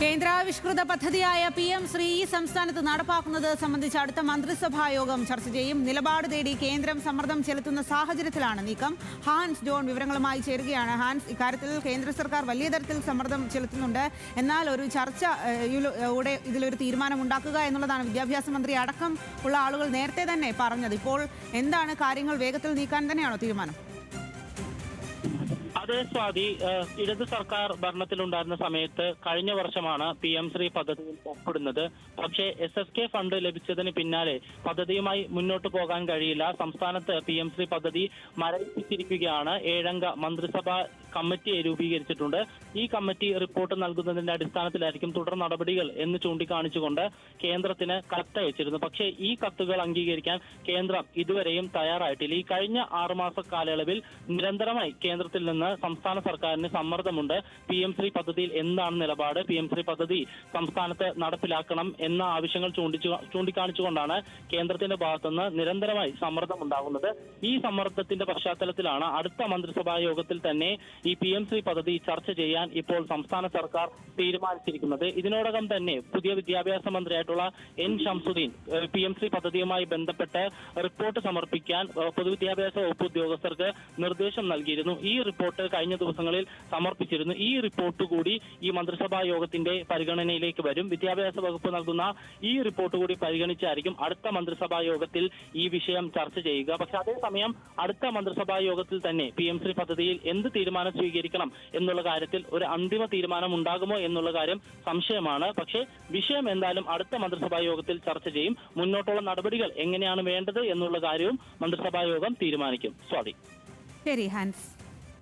കേന്ദ്രാവിഷ്കൃത പദ്ധതിയായ PM ശ്രീ സംസ്ഥാനത്ത് നടപ്പാക്കുന്നത് സംബന്ധിച്ച് അടുത്ത മന്ത്രിസഭാ യോഗം ചർച്ച ചെയ്യും. നിലപാട് തേടി കേന്ദ്രം സമ്മർദ്ദം ചെലുത്തുന്ന സാഹചര്യത്തിലാണ് നീക്കം. ഹാൻസ് ജോൺ വിവരങ്ങളുമായി ചേരുകയാണ്. ഹാൻസ്, ഇക്കാര്യത്തിൽ കേന്ദ്ര സർക്കാർ വലിയ തരത്തിൽ സമ്മർദ്ദം ചെലുത്തുന്നുണ്ട്. എന്നാൽ ഒരു ചർച്ച ഇതിലൊരു തീരുമാനം ഉണ്ടാക്കുക എന്നുള്ളതാണ് വിദ്യാഭ്യാസ മന്ത്രി അടക്കം ഉള്ള ആളുകൾ നേരത്തെ തന്നെ പറഞ്ഞത്. ഇപ്പോൾ എന്താണ് കാര്യങ്ങൾ വേഗത്തിൽ നീക്കാൻ തന്നെയാണോ തീരുമാനം? അതെ സ്വാതി, ഇടത് സർക്കാർ ഭരണത്തിലുണ്ടായിരുന്ന സമയത്ത് കഴിഞ്ഞ വർഷമാണ് PM ശ്രീ പദ്ധതിയിൽ ഒപ്പിടുന്നത്. പക്ഷേ SSK ഫണ്ട് ലഭിച്ചതിന് പിന്നാലെ പദ്ധതിയുമായി മുന്നോട്ട് പോകാൻ കഴിയില്ല. സംസ്ഥാനത്ത് PM ശ്രീ പദ്ധതി മരവിപ്പിച്ചിരിക്കുകയാണ്. 7 അംഗ മന്ത്രിസഭാ കമ്മിറ്റിയെ രൂപീകരിച്ചിട്ടുണ്ട്. ഈ കമ്മിറ്റി റിപ്പോർട്ട് നൽകുന്നതിന്റെ അടിസ്ഥാനത്തിലായിരിക്കും തുടർ നടപടികൾ എന്ന് ചൂണ്ടിക്കാണിച്ചുകൊണ്ട് കേന്ദ്രത്തിന് കത്തയച്ചിരുന്നു. പക്ഷേ ഈ കത്തുകൾ അംഗീകരിക്കാൻ കേന്ദ്രം ഇതുവരെയും തയ്യാറായിട്ടില്ല. ഈ കഴിഞ്ഞ 6 മാസ കാലയളവിൽ നിരന്തരമായി കേന്ദ്രത്തിൽ നിന്ന് സംസ്ഥാന സർക്കാരിന് സമ്മർദ്ദമുണ്ട്. PM ശ്രീ പദ്ധതിയിൽ എന്താണ് നിലപാട്, PM ശ്രീ പദ്ധതി സംസ്ഥാനത്ത് നടപ്പിലാക്കണം എന്ന ആവശ്യങ്ങൾ ചൂണ്ടിക്കാണിച്ചുകൊണ്ടാണ് കേന്ദ്രത്തിന്റെ ഭാഗത്തുനിന്ന് നിരന്തരമായി സമ്മർദ്ദം ഉണ്ടാകുന്നത്. ഈ സമ്മർദ്ദത്തിന്റെ പശ്ചാത്തലത്തിലാണ് അടുത്ത മന്ത്രിസഭാ യോഗത്തിൽ തന്നെ ഈ PM ശ്രീ പദ്ധതി ചർച്ച ചെയ്യാൻ ഇപ്പോൾ സംസ്ഥാന സർക്കാർ തീരുമാനിച്ചിരിക്കുന്നത്. ഇതിനോടകം തന്നെ പുതിയ വിദ്യാഭ്യാസ മന്ത്രിയായിട്ടുള്ള N ഷംസുദ്ദീൻ PM ശ്രീ പദ്ധതിയുമായി ബന്ധപ്പെട്ട് റിപ്പോർട്ട് സമർപ്പിക്കാൻ പൊതുവിദ്യാഭ്യാസ വകുപ്പ് ഉദ്യോഗസ്ഥർക്ക് നിർദ്ദേശം നൽകിയിരുന്നു. ഈ റിപ്പോർട്ട് കഴിഞ്ഞ ദിവസങ്ങളിൽ സമർപ്പിച്ചിരുന്നു. ഈ റിപ്പോർട്ട് കൂടി ഈ മന്ത്രിസഭാ യോഗത്തിന്റെ പരിഗണനയിലേക്ക് വരും. വിദ്യാഭ്യാസ വകുപ്പ് നൽകുന്ന ഈ റിപ്പോർട്ട് കൂടി പരിഗണിച്ചായിരിക്കും അടുത്ത മന്ത്രിസഭാ യോഗത്തിൽ ഈ വിഷയം ചർച്ച ചെയ്യുക. പക്ഷെ അതേസമയം അടുത്ത മന്ത്രിസഭാ യോഗത്തിൽ തന്നെ PM ശ്രീ പദ്ധതിയിൽ എന്ത് തീരുമാനം സ്വീകരിക്കണം എന്നുള്ള കാര്യത്തിൽ ഒരു അന്തിമ തീരുമാനം ഉണ്ടാകുമോ എന്നുള്ള കാര്യം സംശയമാണ്. പക്ഷേ വിഷയം എന്തായാലും അടുത്ത മന്ത്രിസഭാ യോഗത്തിൽ ചർച്ച ചെയ്യും. മുന്നോട്ടുള്ള നടപടികൾ എങ്ങനെയാണ് വേണ്ടത് എന്നുള്ള കാര്യവും മന്ത്രിസഭാ യോഗം തീരുമാനിക്കും. സ്വാതി. ശരി ഹാൻസ്.